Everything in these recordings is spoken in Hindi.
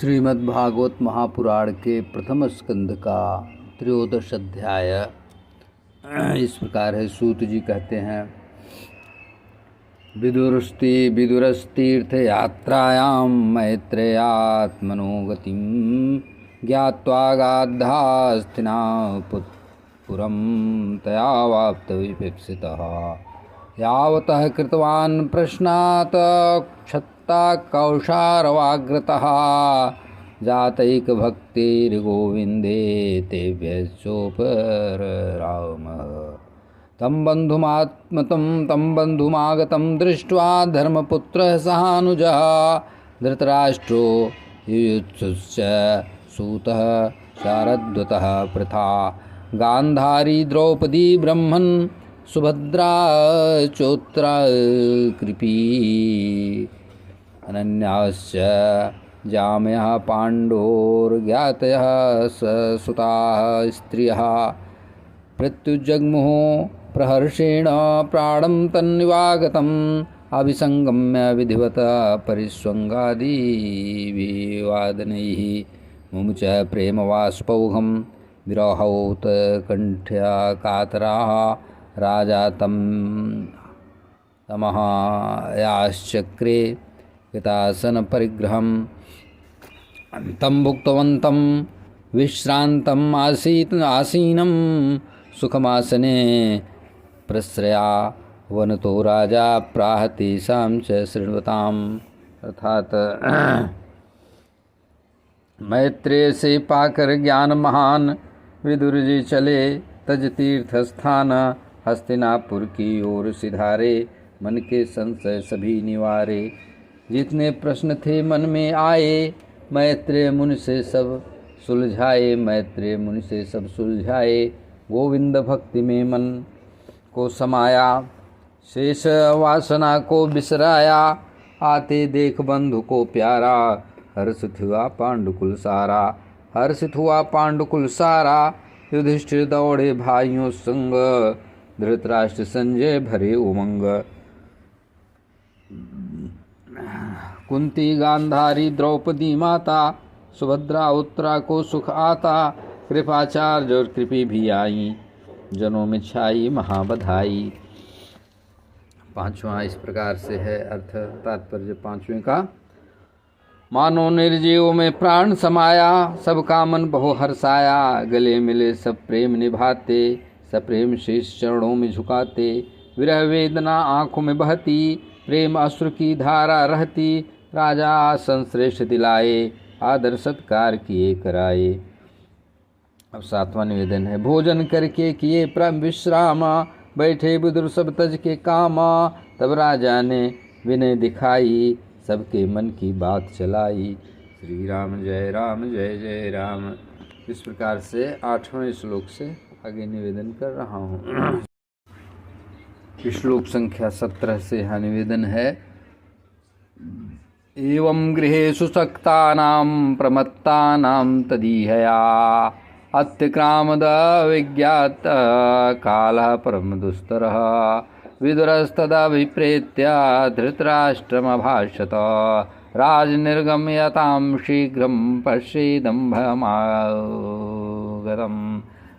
श्रीमद्भागवत महापुराण के प्रथम स्कंद का त्रयोदश अध्याय इस प्रकार है। सूत जी कहते हैं, विदुरस्तीर्थयात्रायां मैत्रेयात्मनो गतिं ज्ञात्वा गाद्धास्तिनापुरं तया वाप्तविपेप्सितः यावतः कृतवान् प्रश्नात् क्षत्ता कौशारवाग्रतः जातैकभक्तिर्गोविन्दे तेभ्यश्चोपरामः। तं बन्धुमागतं दृष्ट्वा धर्मपुत्रः सहानुजः धृतराष्ट्रो युयुत्सुश्च सूतः शारद्वतः पृथा गान्धारी द्रौपदी ब्रह्मन् सुभद्रा चोत्रा कृपी अनन्याश्च जाम्यः पाण्डोर्ज्ञातयः सुताः स्त्रियः प्रत्युजग्मुः प्रहर्षेण प्राणं तन्निवागतम् अभिसंगम्य विधिवत परिस्वङ्गादिभिवादनैः मुमुच प्रेमवाष्पौघं विरहौत कण्ठ्या कातराः राजा तमः याश्चक्रे कृतासन परिग्रहं तं भुक्तवन्तं विश्रान्तम् आसीनं सुखमासने प्रश्रया वनतो राजा प्राह तेषां च शृण्वताम्। अर्थात मैत्रेय से पाकर ज्ञान महान विदुर जी चले तज तीर्थ स्थान हस्तिनापुर की ओर सिधारे मन के संशय सभी निवारे। जितने प्रश्न थे मन में आए मैत्रेय मुनि से सब सुलझाए। गोविंद भक्ति में मन को समाया शेष वासना को बिसराया। आते देख बंधु को प्यारा हर्षित हुआ पांडुकुल सारा। युधिष्ठिर दौड़े भाइयों संग धृतराष्ट्र संजय भरे उमंग। कुंती गांधारी द्रौपदी माता सुभद्रा उत्तरा को सुख आता। कृपाचार्य और कृपी भी आई जनों में छाई महाबधाई। पांचवा इस प्रकार से है। अर्थ तात्पर्य पांचवें का, मानो निर्जीव में प्राण समाया सबका मन बहु हर्षाया। गले मिले सब प्रेम निभाते सप्रेम शीश चरणों में झुकाते। विरह वेदना आंखों में बहती प्रेम अश्रु की धारा रहती। राजा आसन श्रेष्ठ दिलाए आदर सत्कार किए कराए। अब सातवां निवेदन है। भोजन करके किए परम विश्राम बैठे विदुर सब तज के काम। तब राजा ने विनय दिखाई सबके मन की बात चलाई। श्री राम जय जय राम। इस प्रकार से 8वें श्लोक से आगे निवेदन कर रहा हूँ। श्लोक संख्या 17 से यह निवेदन है। एवं गृहेषु सक्तानां प्रमत्तानां तदीहया अत्यक्रामद विज्ञात कालः परम दुस्तरः। विदुरस्तदभिप्रेत्य धृतराष्ट्रमभाषत राजनिर्गम्यतां शीघ्रं पश्येदं भयमागतं।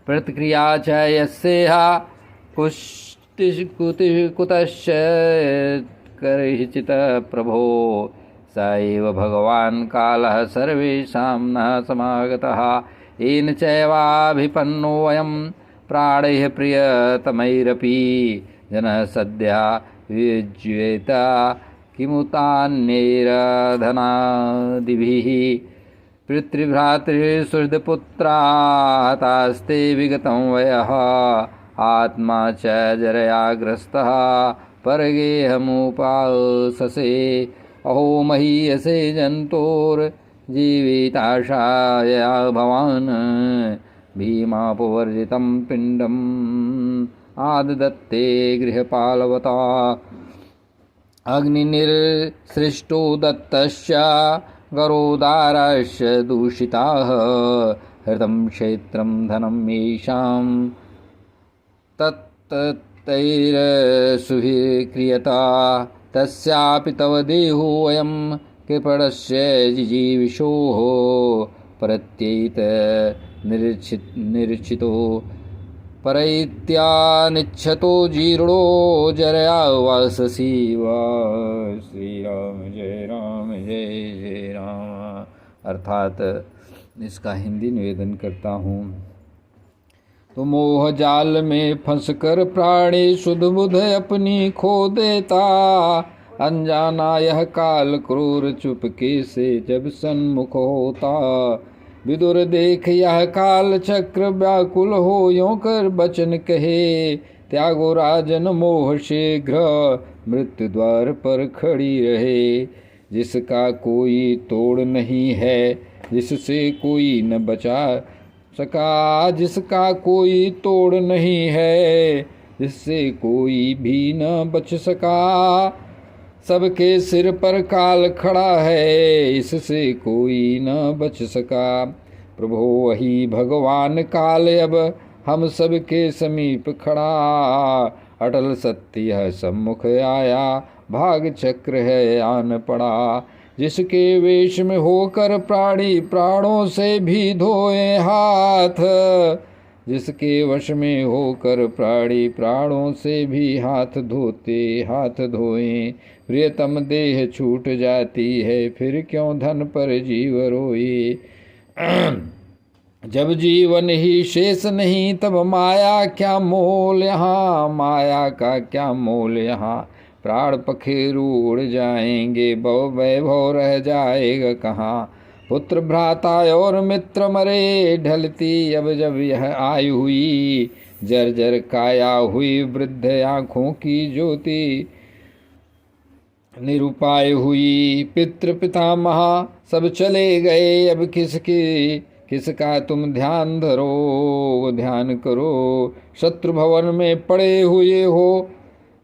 प्रतिक्रिया च यस्येह कुतश्च करहिचित् प्रभो स एव भगवान् कालः सर्वेषां न समागतः। येन चैवाभिपन्नो वयं प्राणैः प्रियतमैरपि जनः सद्यः विज्येत किमुतान्यैरधनादिभिः। पितृभ्रातृसुहृदपुत्रा हतास्ते विगतं वयः आत्मा च जरया ग्रस्तः परगेहमुपाससे। अहो महीयसे जन्तोर्जीविताशाया भवान् भीमापवर्जितं पिण्डम् आददत्ते गृहपालवता। अग्निनिर्सृष्टो दत्तश्च गरोदारश्च दूषिताः हृतं क्षेत्रं धनं येषां तत्तैरसुभिक्रियता। तस्यापि तव देहो वयं कृपणस्य जिजीविषोः प्रत्येत निरीक्षितो परैत्यानिच्छतो जीर्णो जरया वाससी वा। श्री राम जय जय राम। अर्थात इसका हिंदी निवेदन करता हूँ। तो मोह जाल में फंस कर प्राणी सुध बुध अपनी खो देता, अनजाना यह काल क्रूर चुपके से जब सन्मुख होता। विदुर देख यह काल चक्र व्याकुल हो यों कर बचन कहे, त्यागो राजन मोह शीघ्र मृत्यु द्वार पर खड़ी रहे। जिसका कोई तोड़ नहीं है, जिससे कोई न बचा सका, जिसका कोई तोड़ नहीं है, जिससे कोई भी न बच सका। सबके सिर पर काल खड़ा है, इससे कोई न बच सका। प्रभो वही भगवान काल अब हम सबके समीप खड़ा, अटल सत्य है सम्मुख आया, भाग चक्र है आन पड़ा। जिसके वेश में होकर प्राणी प्राणों से भी धोए हाथ, जिसके वश में होकर प्राणी प्राणों से भी हाथ धोए। प्रियतम देह छूट जाती है, फिर क्यों धन पर जीव रोए। जब जीवन ही शेष नहीं तब माया क्या मोल यहाँ, माया का क्या मोल यहाँ। प्राण पखेरु उड़ जाएंगे, भव वैभव रह जाएगा कहाँ। पुत्र भ्राता और मित्र मरे, ढलती अब जब यह आयु हुई। जर्जर काया हुई वृद्ध आँखों की ज्योति निरुपाय हुई। पितृ पितामह सब चले गए, अब किसका तुम ध्यान धरो, ध्यान करो। शत्रु भवन में पड़े हुए हो,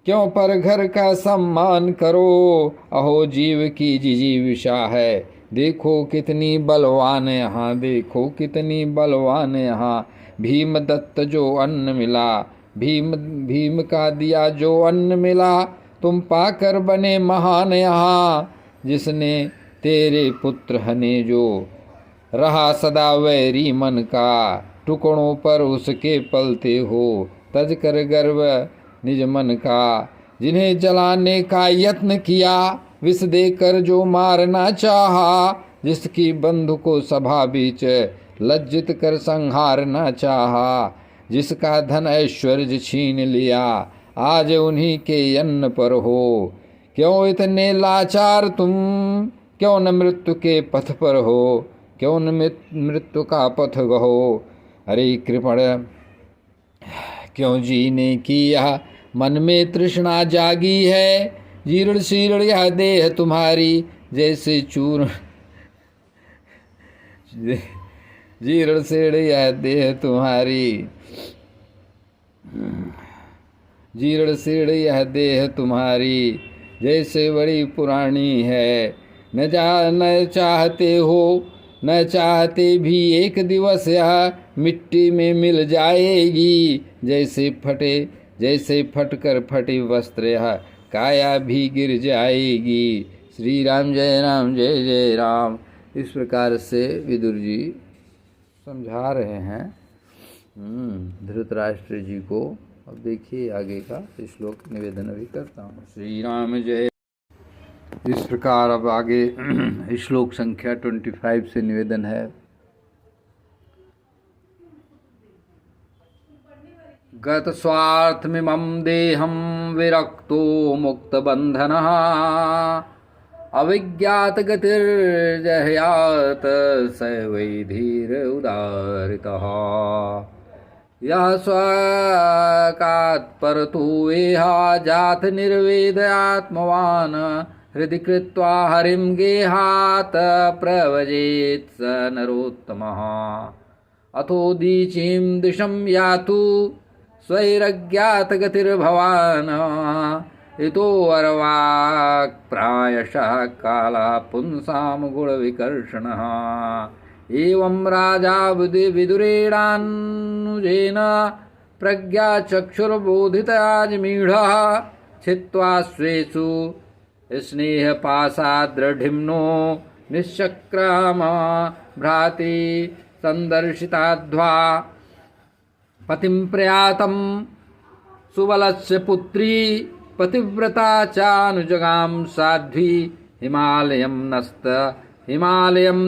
क्यों पर घर का सम्मान करो। अहो जीव की जिजीविषा है, देखो कितनी बलवान यहाँ, देखो कितनी बलवान यहाँ। भीम दत्त जो अन्न मिला, भीम का दिया जो अन्न मिला, तुम पाकर बने महान यहाँ। जिसने तेरे पुत्र हने जो रहा सदा वैरी मन का, टुकड़ों पर उसके पलते हो, तज कर गर्व निज मन का। जिन्हें जलाने का यत्न किया, विष देकर जो मारना चाहा। जिसकी बंधु को सभा बीच लज्जित कर संहारना चाहा। जिसका धन ऐश्वर्य छीन लिया, आज उन्हीं के अन्न पर हो। क्यों इतने लाचार तुम, क्यों न मृत्यु के पथ पर हो, क्यों न मृत्यु का पथ गहो। अरे कृपण क्यों जीने की यह मन में तृष्णा जागी है। जीर्ण शीर्ण यह देह तुम्हारी जैसे चूर्ण, जीर्ण शीर्ण यह देह तुम्हारी, जीर्ण शीर्ण यह देह तुम्हारी जैसे बड़ी पुरानी है। न चाहते हो, न चाहते भी एक दिवस यह मिट्टी में मिल जाएगी। जैसे फटकर फटी वस्त्र यह काया भी गिर जाएगी। श्री राम जय जय राम। इस प्रकार से विदुर जी समझा रहे हैं धृतराष्ट्र जी को। अब देखिए आगे का श्लोक निवेदन भी करता हूँ। श्री राम जय। इस प्रकार अब आगे श्लोक संख्या 25 से निवेदन है। गत स्वार्थमिमं देहं विरक्तो मुक्त बंधनः, अविज्ञात गतिर्जह्यात स वै धीर उदारितः। यः स्वकात् परतो वेहा जात निर्वेद आत्मवान्, हृदि कृत्वा हरिं गेहात् प्रव्रजेत् स नरोत्तमः। अथोदीचीं दिशं यातु स्वैरज्ञात गतिर्भवान्, इतो अर्वाक् प्रायशः काला पुंसां गुणविकर्षणः। एवं राजा विदुरेणानुजेन प्रज्ञा चक्षुर्बोधिताजमीढः, छित्त्वा स्वेषु स्नेह पाशाद्रढिम्नो निश्चक्राम भ्राति संदर्शिताध्वा पतिं प्रयातं सुबलस्य पुत्री पतिव्रता चानुजगां साध्वी हिमालयं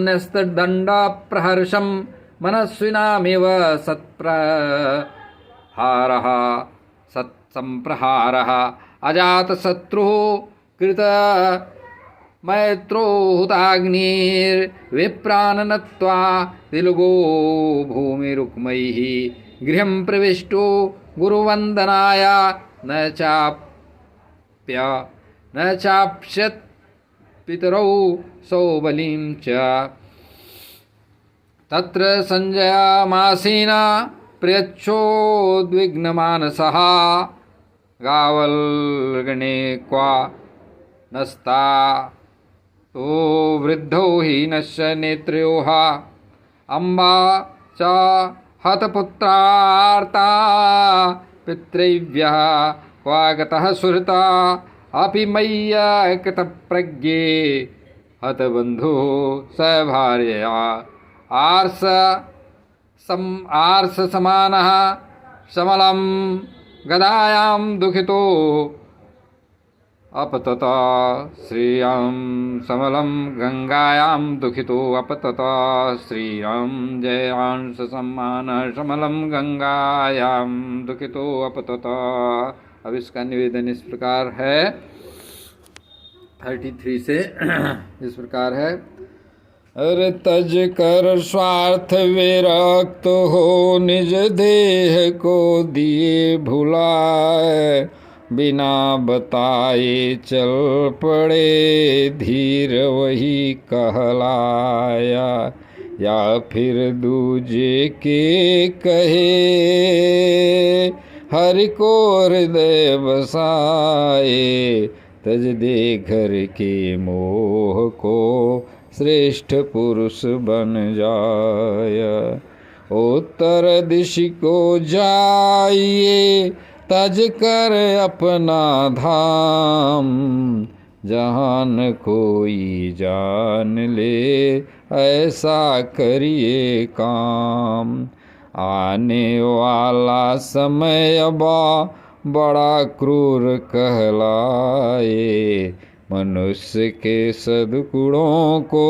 न्यस्तदण्ड प्रहर्षं मनस्विनामिव सत्संप्रहारः अजातशत्रुः कृत मैत्रो हुताग्निर्विप्रान् नत्वा दिलुगो भूमिरुक्मैः गृहं प्रविष्टो गुरुवन्दनाय न चाप्स्यत् पितरौ सौबलीं च तत्र संजयामासीना प्रयच्छोद्विग्नमानसः गावल्गणे क्वा नस्ता तो वृद्धौ हि नश्य नेत्रयोः अम्बा च हतपुत्रार्ता पितृव्यः क्वागतः सुहृता अपि मय्या कृतप्रज्ञे हतबन्धुः स भार्यया आर्ष समानः समलं गदायां दुखितो अपतत श्रियं समलं गंगायां दुखितो अपतत श्रियं जयांश सम्मान समलं गंगायां दुखितो अपतत। अब इसका निवेदन इस प्रकार है 33 से इस प्रकार है। अरे तज कर स्वार्थ विरक्त हो निज देह को दिए भुलाए बिना बताए चल पड़े धीर वही कहलाया या फिर दूजे के कहे हरि को हृदय बसाए तज दे घर के मोह को श्रेष्ठ पुरुष बन जाय उत्तर दिश को जाइए तज कर अपना धाम जहाँ न कोई जान ले ऐसा करिए काम आने वाला समय अबा बड़ा क्रूर कहलाए मनुष्य के सद्गुणों को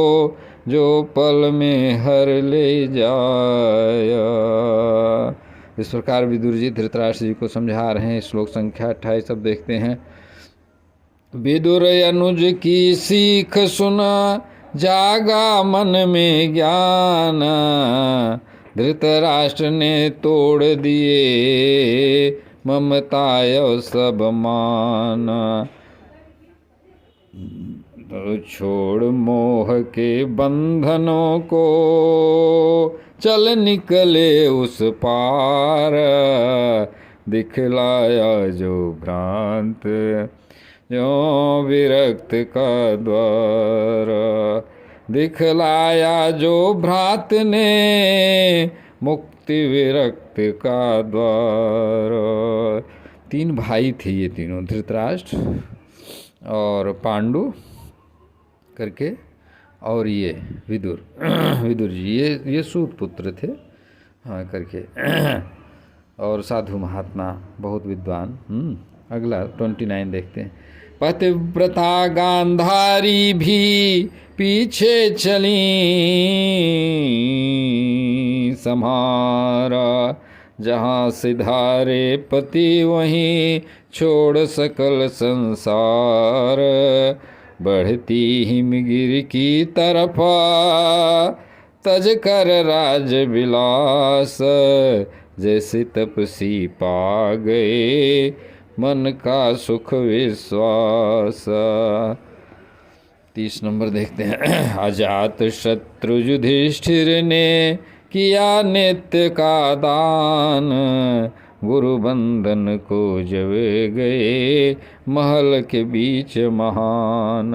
जो पल में हर ले जाया। इस प्रकार विदुर जी धृतराष्ट्र जी को समझा रहे हैं। श्लोक संख्या 28 अब देखते हैं। विदुर अनुज की सीख सुना जागा मन में ज्ञान धृतराष्ट्र ने तोड़ दिए ममताय सब मान छोड़ मोह के बंधनों को चल निकले उस पार दिखलाया जो भ्रांत जो विरक्त का द्वार दिखलाया जो भ्रात ने मुक्ति विरक्त का द्वार। 3 भाई थे ये तीनों धृतराष्ट्र और पांडु करके और ये विदुर विदुर जी ये सूत पुत्र थे हाँ करके और साधु महात्मा बहुत विद्वान। अगला 29 देखते हैं। पतिव्रता गांधारी भी पीछे चली समारा जहाँ सिधारे पति वहीं छोड़ सकल संसार बढ़ती हिमगिर की तरफ तज कर राज विलास जैसे तपसी पा गए मन का सुख विश्वास। 30 नंबर देखते हैं। अजात शत्रु युधिष्ठिर ने किया नित्य का दान गुरु बंधन को जब गए महल के बीच महान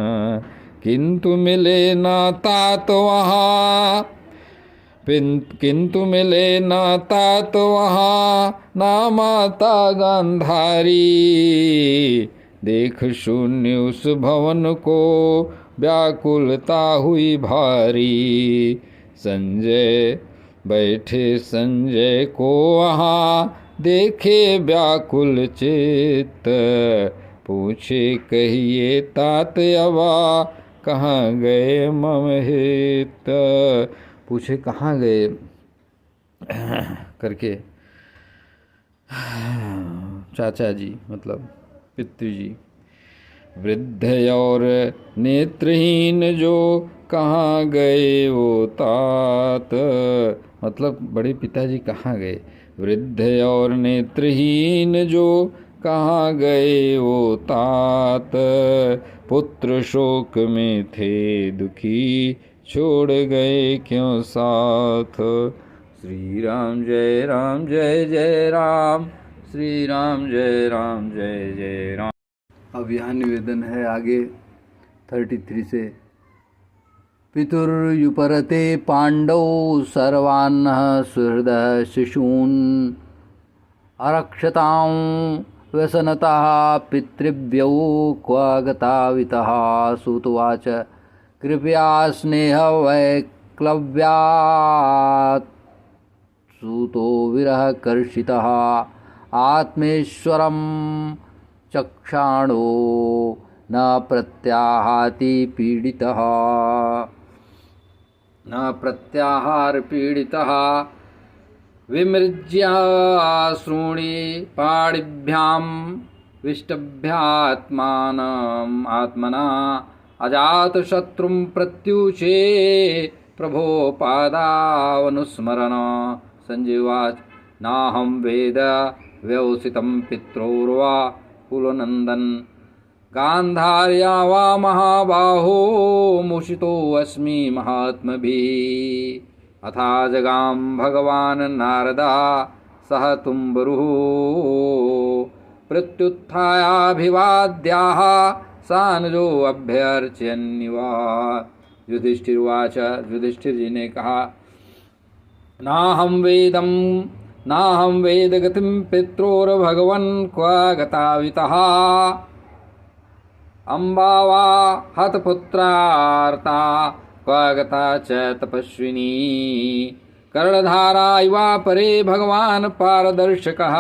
किंतु मिले ना तात वहाँ किंतु मिले ना तात वहाँ ना माता गांधारी देख शून्य उस भवन को व्याकुलता हुई भारी। संजय बैठे संजय को वहाँ देखे व्याकुल चित्त, पूछे कहिए तात अबा कहाँ गए मम हित। पूछे कहाँ गए करके चाचा जी मतलब पितृजी। वृद्ध और नेत्रहीन जो कहाँ गए वो तात, मतलब बड़े पिताजी कहाँ गए। वृद्ध और नेत्रहीन जो कहाँ गए वो तात, पुत्र शोक में थे दुखी छोड़ गए क्यों साथ। श्री राम जय जय राम, श्री राम जय जय राम। अब यहाँ निवेदन है आगे 33 से। पितुर्युपरते पांडौ सर्वान्नः सुहृदः शिशून्, अरक्षतां व्यसनतः पितृभ्यो क्व गतावितः। सूतुवाच कृपया स्नेहवैक्लव्यात् सूतो विरहकर्षितः, आत्मेश्वरं चक्षाणो न प्रत्याहाति पीडितः। न प्रत्याहार पीडितः विमृज्याश्रूणि पाणिभ्यां विष्टभ्यात्मानम् आत्मना, अजातशत्रुं प्रत्युचे प्रभो पादावनुस्मरन्। संजीवाच नाहं वेद व्यवसितं पित्रोर्वा कुलनन्दन, गान्धार्या वा महाबाहो मुषितोऽस्मि महात्मभिः। अथा जगाम भगवान् नारदा सह तुम्बरुः, प्रत्युत्थायाभिवाद्याः सानुजो अभ्यर्चयन्निवा। युधिष्ठिरुवाच, युधिष्ठिर जी ने कहा नाहं वेदगतिं पित्रोर्भगवन् क्व गतावितः। अम्बा वा हतपुत्रार्ता क्व गता च तपस्विनी, कर्णधारा इवा परे भगवान् पारदर्शकः।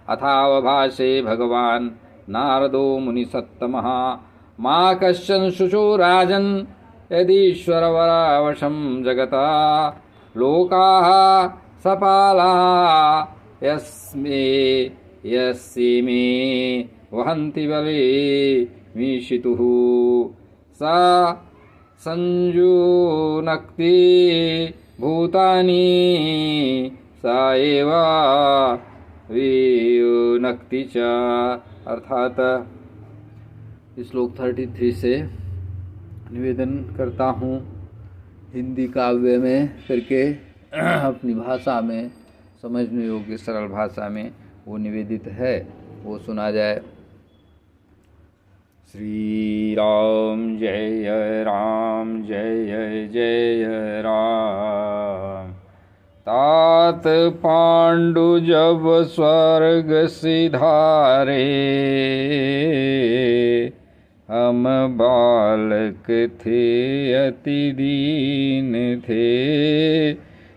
अथावभाषे भगवान् नारदो मुनिसत्तमः, मा कश्चन शुचो राजन् यदीश्वरवरावशं जगता। लोकाः सपाला यस्मे वहन्ति बले मीशितुः, सा संयुनक्ति भूतानि सा एव वियुनक्ति च। अर्थात श्लोक 33 से निवेदन करता हूँ हिंदी काव्य में करके अपनी भाषा में समझने योग्य सरल भाषा में वो निवेदित है, वो सुना जाए। श्री राम जय जय राम। तात पांडु जब स्वर्ग सिधारे, हम बालक थे अति दीन थे।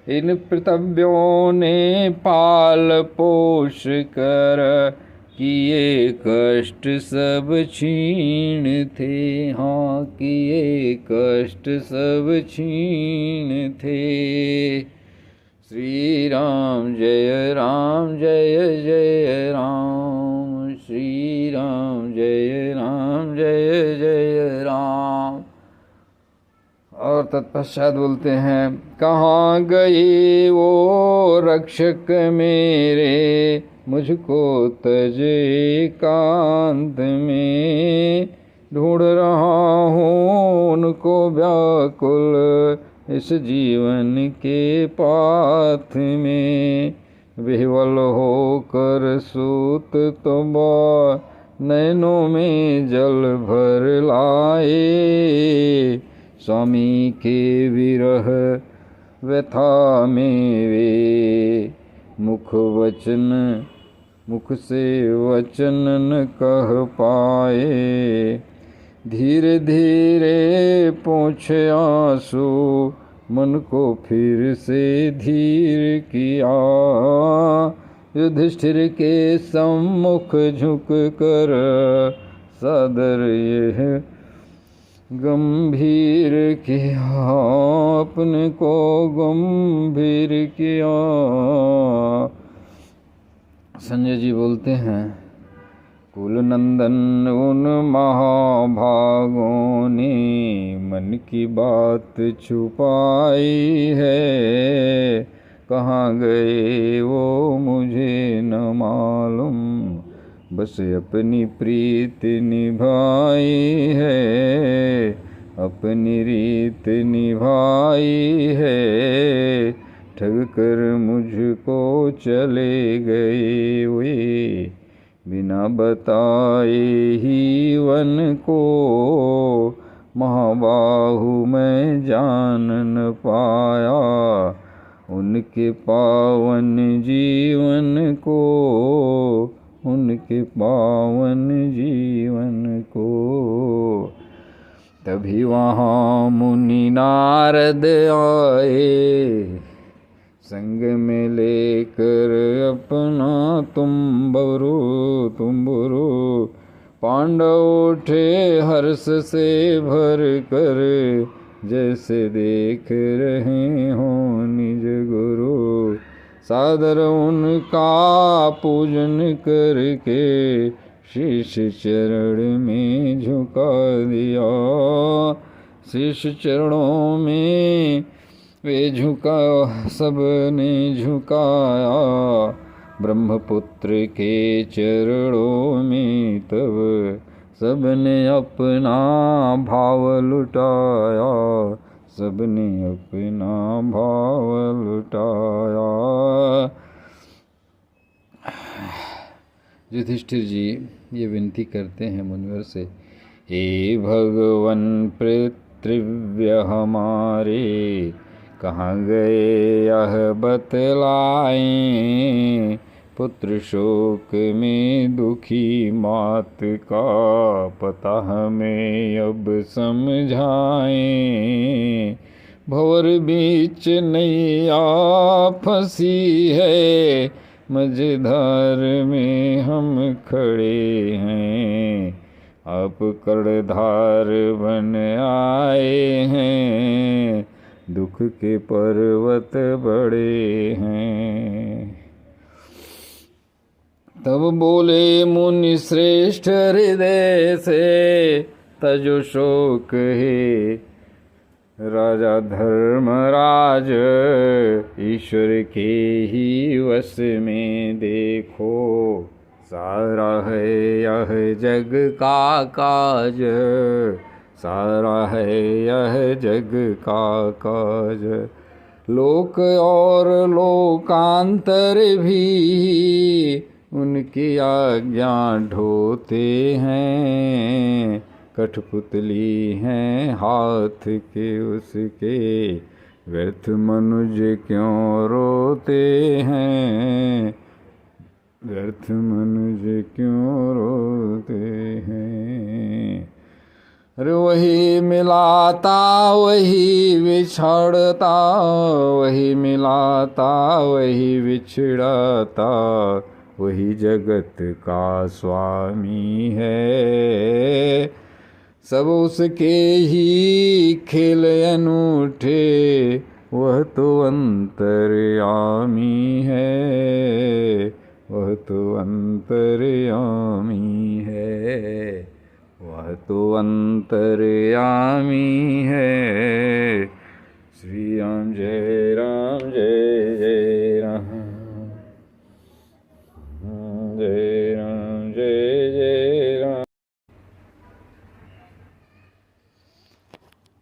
इन पृतव्यों ने पाल पोष कर किए कष्ट सब छीण थे। हाँ किए कष्ट सब छीण थे। श्री राम जय जय राम, श्री राम जय जय राम। और तत्पश्चात बोलते हैं, कहाँ गए वो रक्षक मेरे, मुझको तज एकांत में। ढूंढ रहा हूँ उनको व्याकुल इस जीवन के पाथ में। विह्वल होकर सूत तुम नैनों में जल भर लाए। स्वामी के विरह व्यथा में वे मुख से वचन न कह पाए। धीरे धीरे पोंछे आंसू, मन को फिर से धीर किया। युधिष्ठिर के सम्मुख झुक कर सादर यह गंभीर किया, अपने को गंभीर किया। संजय जी बोलते हैं, कुल नंदन उन महाभागों ने मन की बात छुपाई है। कहाँ गए वो मुझे न मालूम, बस अपनी प्रीत निभाई है, अपनी रीत निभाई है। ठग कर मुझको चले गए वे, बिना बताए ही वन को। महाबाहु मैं जान न पाया, उनके पावन जीवन को, उनके पावन जीवन को। तभी वहाँ मुनि नारद आए, संग में लेकर अपना तुम्बरु तुम्बरु। पांडव उठे हर्ष से भर कर, जैसे देख रहे हो निज गुरु। सादर उनका पूजन करके, शीश चरण में झुका दिया। शीश चरणों में वे झुका, सबने झुकाया। ब्रह्मपुत्र के चरणों में तब सबने अपना भाव लुटाया, सबने अपना भाव लुटाया। युधिष्ठिर जी ये विनती करते हैं मुनिवर से, हे भगवन पितृव्य हमारे, कहाँ गए यह बतलाएं। पुत्र शोक में दुखी मात का, पता हमें अब समझाएं। भंवर बीच नैया फंसी है, मझधार में हम खड़े हैं। आप कर्णधार बन आए हैं, दुख के पर्वत बड़े हैं। तब बोले मुनि श्रेष्ठ हृदय से, तजो शोक है राजा धर्मराज। ईश्वर के ही वश में देखो, सारा है यह जग का काज, सारा है यह जग का काज। लोक और लोकांतर भी उनकी आज्ञा ढोते हैं। कठपुतली हैं हाथ के उसके, व्यर्थ मनुज क्यों रोते हैं, व्यर्थ मनुज क्यों रोते हैं। अरे वही मिलाता वही बिछड़ता, वही मिलाता वही बिछड़ाता, वही जगत का स्वामी है। सब उसके ही खेल अनूठे, वह तो अंतर्यामी है, वह तो अंतर्यामी है, वह तो अंतर्यामी है। श्री राम जय राम जय जय राम, जय राम जय जय राम।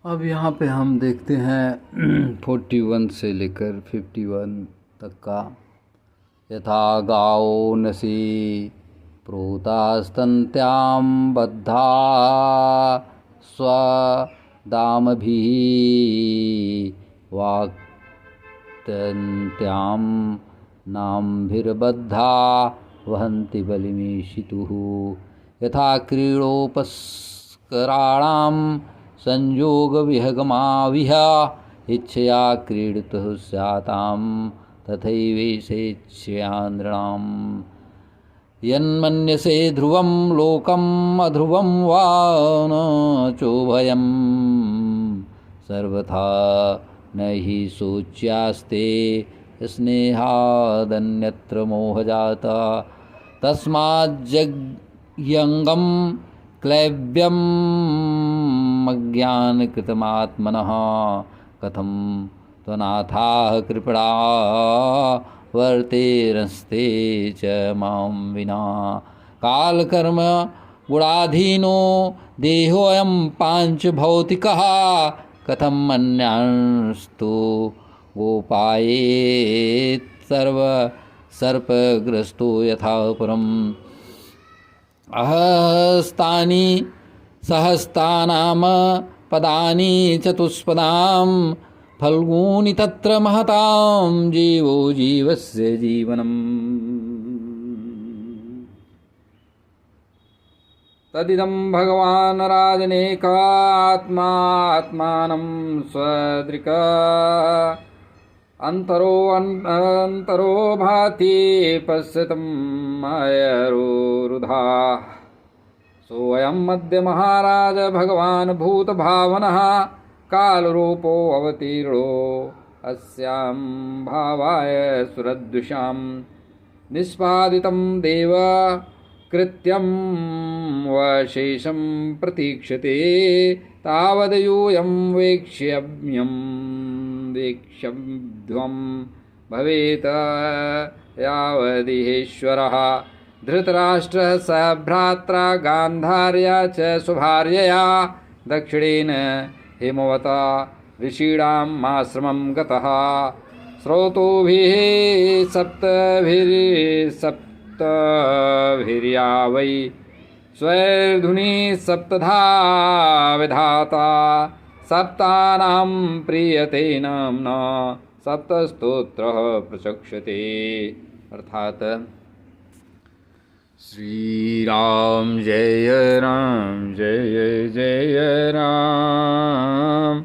अब यहाँ पे हम देखते हैं 41 से लेकर 51 तक का। यथा गाओ नसी प्रोतास्तन्त्यां बद्धा, स्वदामभिः वाक्तन्त्यां नाम्भिर्बद्धा। वहन्ति बलिमीशितुः यथा क्रीडोपस्कराणां संयोगविहगमाविह इच्छया क्रीडितुः स्यातां तथैवैषेच्छयान्द्राणाम् यन्मन्यसे ध्रुवं लोकम् अध्रुवं वा न चोभयं सर्वथा न हि शोच्यास्ते स्नेहादन्यत्र मोहजाता तस्माज्जग्यङ्गं क्लैब्यम् अज्ञानकृतमात्मनः कथं त्वनाथाः कृपणा वर्तेरस्ते च मां विना कालकर्म गुणाधीनो देहोऽयं पाञ्चभौतिकः कथं अन्यांस्तु गोपायेत् सर्पग्रस्तो यथा पुरम् अहस्तानि सहस्तानाम पदानि चतुष्पदां फल्गूनि तत्र महतां जीवो जीवस्य जीवनम् तदिदं भगवान् राजनेकात्मात्मानं स्वदृक् अन्तरो भाति पश्यतं मयरुरुधा सोऽयं अद्य महाराज भगवान् भूतभावनः कालरूपो अवतीर्णो अस्यां भावाय सुरद्विषां निष्पादितं देव कृत्यं वशेषं प्रतीक्षते तावदयूयं वेक्ष्यध्वं भवेत् यावदिहेश्वरः धृतराष्ट्रः स भ्रात्रा गान्धार्या च स्वभार्यया दक्षिणेन हिमवता ऋषीणाम् आश्रमं गतः स्रोतोभिः सप्तभिर्या वै स्वैर्धुनी सप्तधा विधाता सप्तानां प्रीयते नाम्ना सप्तस्तोत्रः प्रचक्षते। अर्थात श्री राम जय जय राम।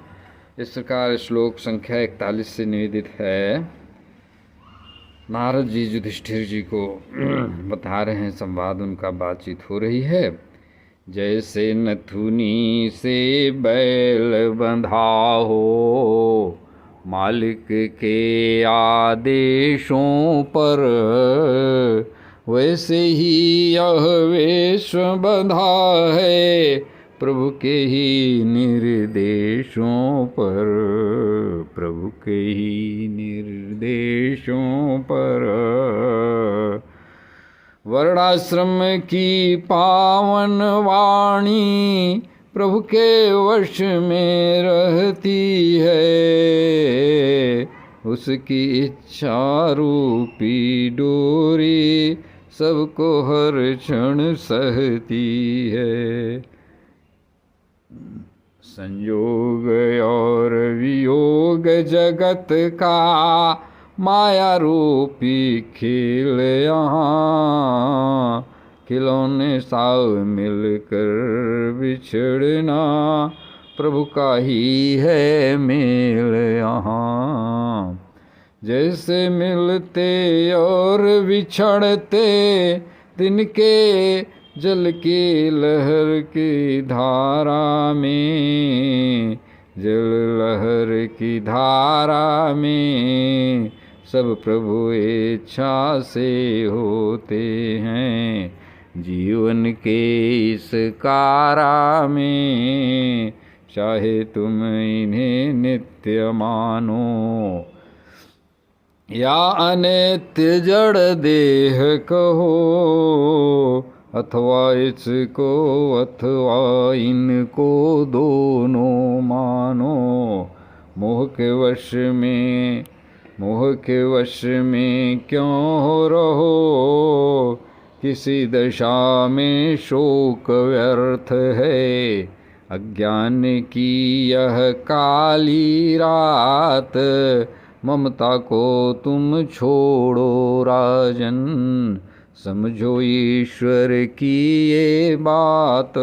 इस प्रकार श्लोक संख्या 41 से निवेदित है। नारद जी युधिष्ठिर जी को बता रहे हैं, संवाद उनका बातचीत हो रही है। जैसे नथुनी से बैल बंधा हो मालिक के आदेशों पर, वैसे ही यह विश्व बंधा है प्रभु के ही निर्देशों पर, प्रभु के ही निर्देशों पर। वर्णाश्रम की पावन वाणी प्रभु के वश में रहती है, उसकी इच्छा रूपी डोरी सबको हर क्षण सहती है। संयोग और वियोग जगत का माया रूपी खेल यहाँ, खिलौने साव मिलकर बिछड़ना प्रभु का ही है मेल यहाँ। जैसे मिलते और बिछड़ते दिन के जल की लहर की धारा में, जल लहर की धारा में सब प्रभु इच्छा से होते हैं। जीवन के इस कारा में चाहे तुम इन्हें नित्य मानो या अनित्य जड़ देह कहो, अथवा इसको अथवा इनको दोनों मानो। मोह के वश में क्यों रहो, किसी दशा में शोक व्यर्थ है। अज्ञान की यह काली रात, ममता को तुम छोड़ो राजन, समझो ईश्वर की ये बात,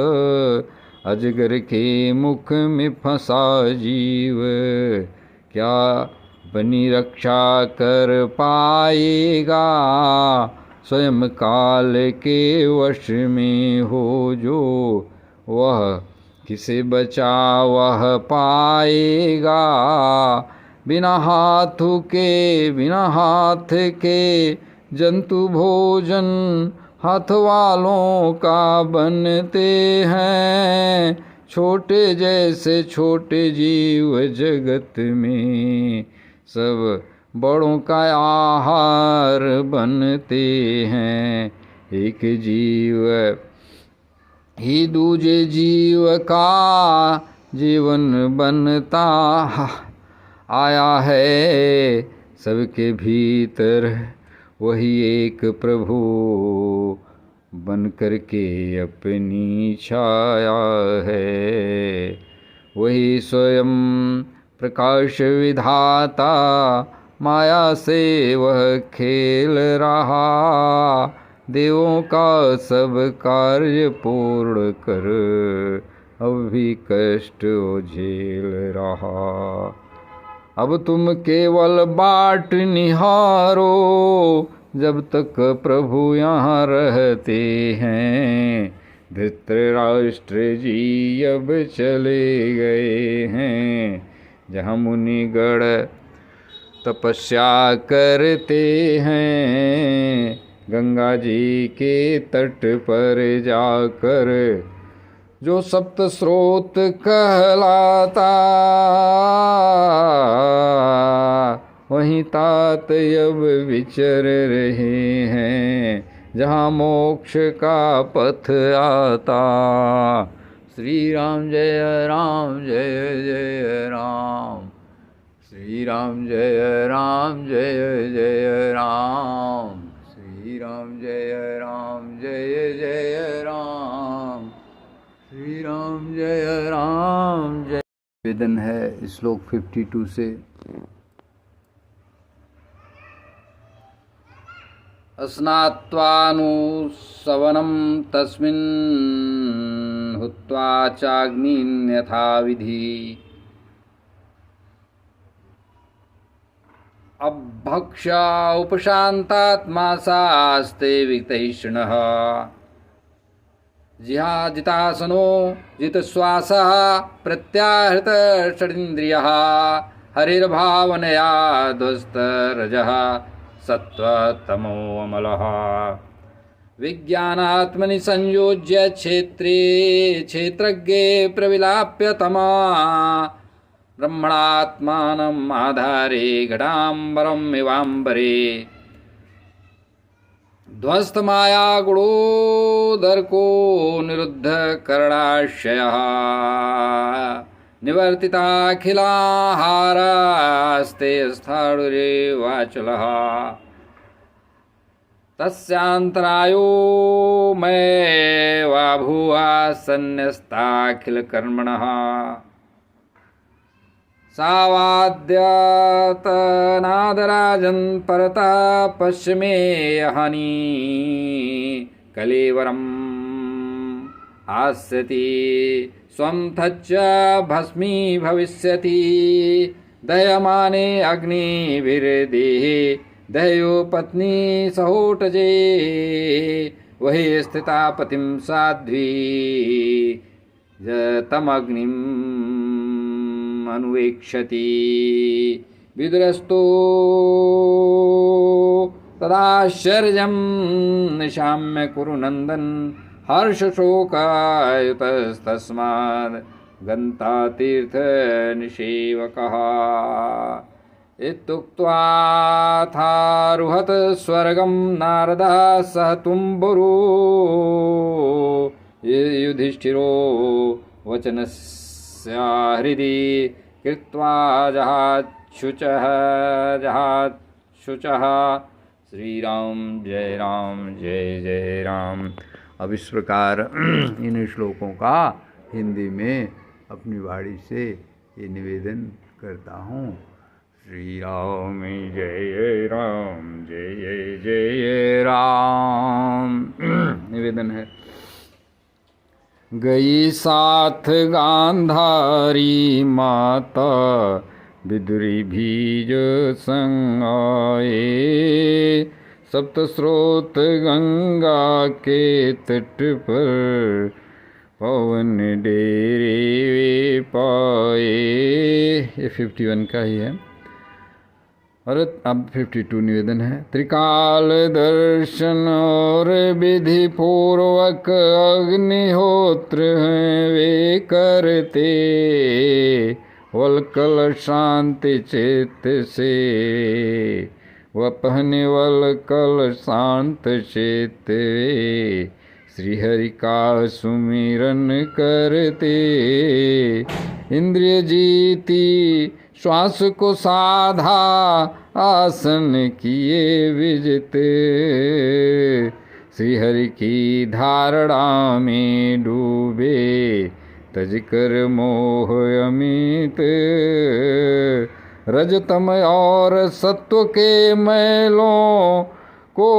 अजगर के मुख में फंसा जीव, क्या बनी रक्षा कर पाएगा, स्वयं काल के वश में हो जो, वह किसे बचा वह पाएगा। बिना हाथों के बिना हाथ के जंतु भोजन हाथ वालों का बनते हैं, छोटे जैसे छोटे जीव जगत में सब बड़ों का आहार बनते हैं। एक जीव ही दूजे जीव का जीवन बनता आया है, सबके भीतर वही एक प्रभु बन कर के अपनी छाया है। वही स्वयं प्रकाश विधाता, माया से वह खेल रहा, देवों का सब कार्य पूर्ण कर अब भी कष्ट वो झेल रहा। अब तुम केवल बाट निहारो, जब तक प्रभु यहाँ रहते हैं। धृतराष्ट्र जी अब चले गए हैं, जहाँ मुनिगण तपस्या करते हैं। गंगा जी के तट पर जाकर जो सप्त स्रोत कहलाता, वहीं तात अब विचर रहे हैं, जहाँ मोक्ष का पथ आता। श्री राम जय राम जय जय राम, श्री राम जय राम जय जय राम, श्री राम जय राम जय जय राम, श्री राम जय राम जय। निवेदन है श्लोक 52 से। अस्नात्वानुसवनं तस्मिन् हुत्वा चाग्निं यथा विधि, अभक्षा उपशान्तात्मा सास्ते वितैषणः, जिहाजितासनो जितश्वासः प्रत्याहृत षडिन्द्रियः, हरिर्भावनया ध्वस्तरजः सत्त्वतमो अमलः। विज्ञानात्मनि संयोज्य क्षेत्रे क्षेत्रज्ञे प्रविलाप्य तमा, ब्रह्मणात्मानम् आधारे घटाम्बरम् इवाम्बरे, ध्वस्त माया गुणोदर्को निरुद्ध करणाशयः, निवर्तिताखिलाहारास्ते स्थाणुरेवाचलः, तस्यान्तरायो मयेवा भुवा सन्न्यस्ताखिलकर्मणः, सावाद्यतनादराजन् परतः पश्चिमे हनी, कलेवरम् आस्यति स्वं थच्च भस्मी भविष्यति, दह्यमाने अग्निभिर्देहे दह्यो पत्नी सहोटजे, वही स्थिता पतिं साध्वी तमग्निम् अनुवेक्षति। विदुरस्तो तदाश्चर्यं निशाम्य कुरु नन्दन, हर्षशोकायुतस्तस्माद् गन्ता तीर्थनिषेवकः। इत्युक्त्वाथारुहत स्वर्गं नारदः सह तुम्बुरो, युधिष्ठिरो वचनस्य हृदि कृत्वा जहाच्छुचः। श्री राम जय जय राम। अब इस प्रकार इन श्लोकों का हिंदी में अपनी वाणी से ये निवेदन करता हूँ। श्री राम जय राम, जय जय राम। निवेदन है। गई साथ गांधारी माता, बिदुरी बीज संग आए। सप्त स्रोत गंगा के तट पर, पवन डेरे पाए। ये 51 का ही है। और अब 52 निवेदन है। त्रिकाल दर्शन और विधि पूर्वक अग्निहोत्र वे करते, वलकल शांति चित्त से, वपहन वलकल शांत चित्त वे, श्री हरि का सुमिरन करते। इंद्रिय जीती श्वास को साधा, आसन किए विजित, श्री हरि की धारणा में डूबे, तज कर मोह अमित। रजतम और सत्व के मैलों को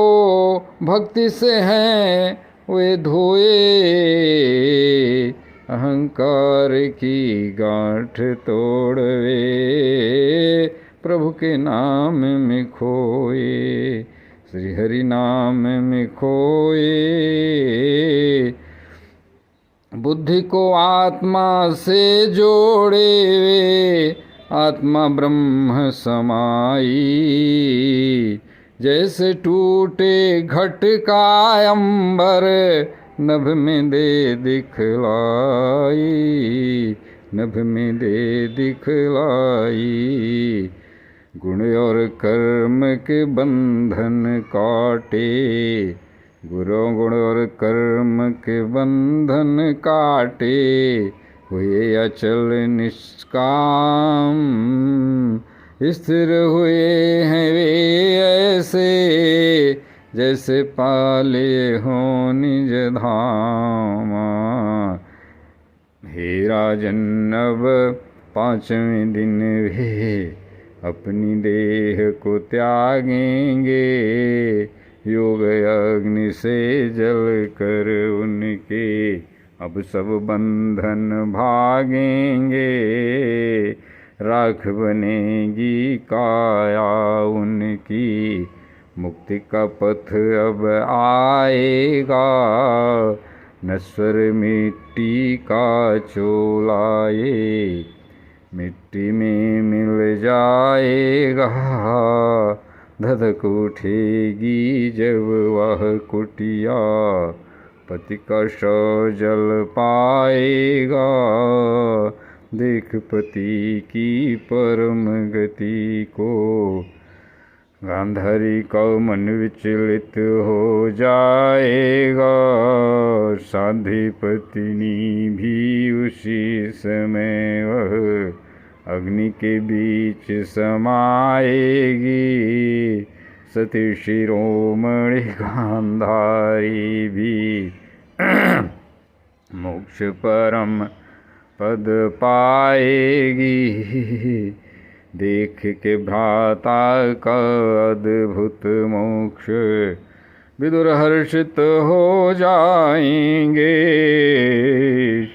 भक्ति से हैं वे धोए, अहंकार की गांठ तोड़वे, प्रभु के नाम में खोए, श्री हरि नाम में खोए। बुद्धि को आत्मा से जोड़े वे, आत्मा ब्रह्म समाई, जैसे टूटे घट का अंबर, नभ में दे दिखलाई, नभ में दे दिखलाई। गुण और कर्म के बंधन काटे, गुण और कर्म के बंधन काटे, हुए अचल निष्काम, स्थिर हुए हैं वे ऐसे, जैसे पाले हो निज धामा। हे राजन अब 5वें दिन वे अपनी देह को त्यागेंगे, योग अग्नि से जल कर उनके अब सब बंधन भागेंगे। राख बनेगी काया उनकी, मुक्ति का पथ अब आएगा, नश्वर मिट्टी का चोलाए, मिट्टी में मिल जाएगा। धधक उठेगी जब वह कुटिया, पति का शव जल पाएगा, देख पति की परम गति को, गांधारी का मन विचलित हो जाएगा। साध्वी पत्नी भी उसी समय वह अग्नि के बीच समाएगी, सती शिरोमणि गांधारी भी मोक्ष परम पद पाएगी। देख के भ्राता का अद्भुत मोक्ष, विदुर हर्षित हो जाएंगे,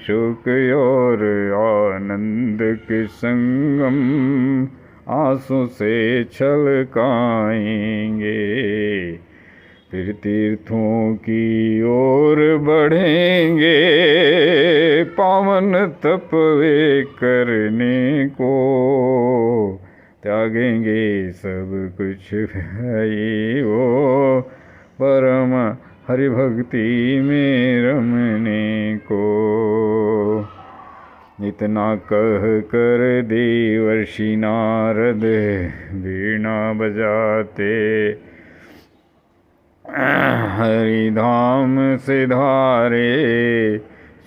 शोक और आनंद के संगम आंसू से छलकाएंगे। फिर तीर्थों की ओर बढ़ेंगे, पावन तप वे करने को, त्यागेंगे सब कुछ भाई वो, परम हरि भक्ति में रमने को। इतना कह कर देवर्षि नारद वीणा बजाते, हरिधाम से धारे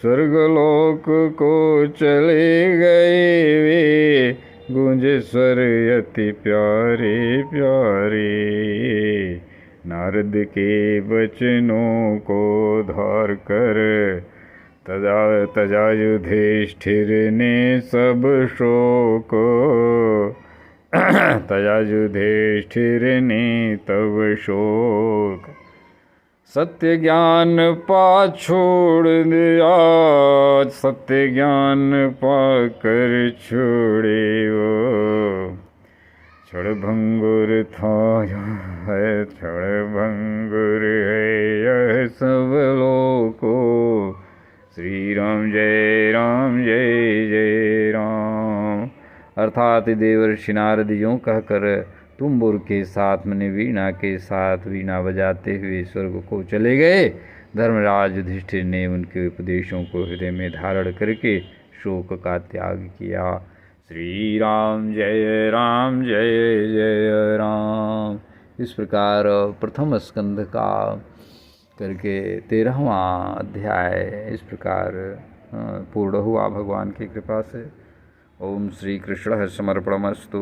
स्वर्गलोक को चले गए वे, गूंजे स्वर अति प्यारे प्यारे। नारद के वचनों को धार कर तजा युधिष्ठिर ने सब शोक तया युधिष्ठिर ने तब शोक, सत्य ज्ञान पा छोड़ दिया, सत्य ज्ञान पाकर छोड़े वो। क्षण भंगुर था यह है, क्षण भंगुर है यह सब लोको। श्री राम जय जय राम। अर्थात देवर्षि नारद यूं कहकर तुम्बुर के साथ मने वीणा के साथ वीणा बजाते हुए स्वर्ग को चले गए। धर्मराज युधिष्ठिर ने उनके उपदेशों को हृदय में धारण करके शोक का त्याग किया। श्री राम जय जय राम। इस प्रकार प्रथम स्कंध का करके 13वां अध्याय इस प्रकार पूर्ण हुआ भगवान की कृपा से। ओम श्री कृष्ण समर्पणमस्तु।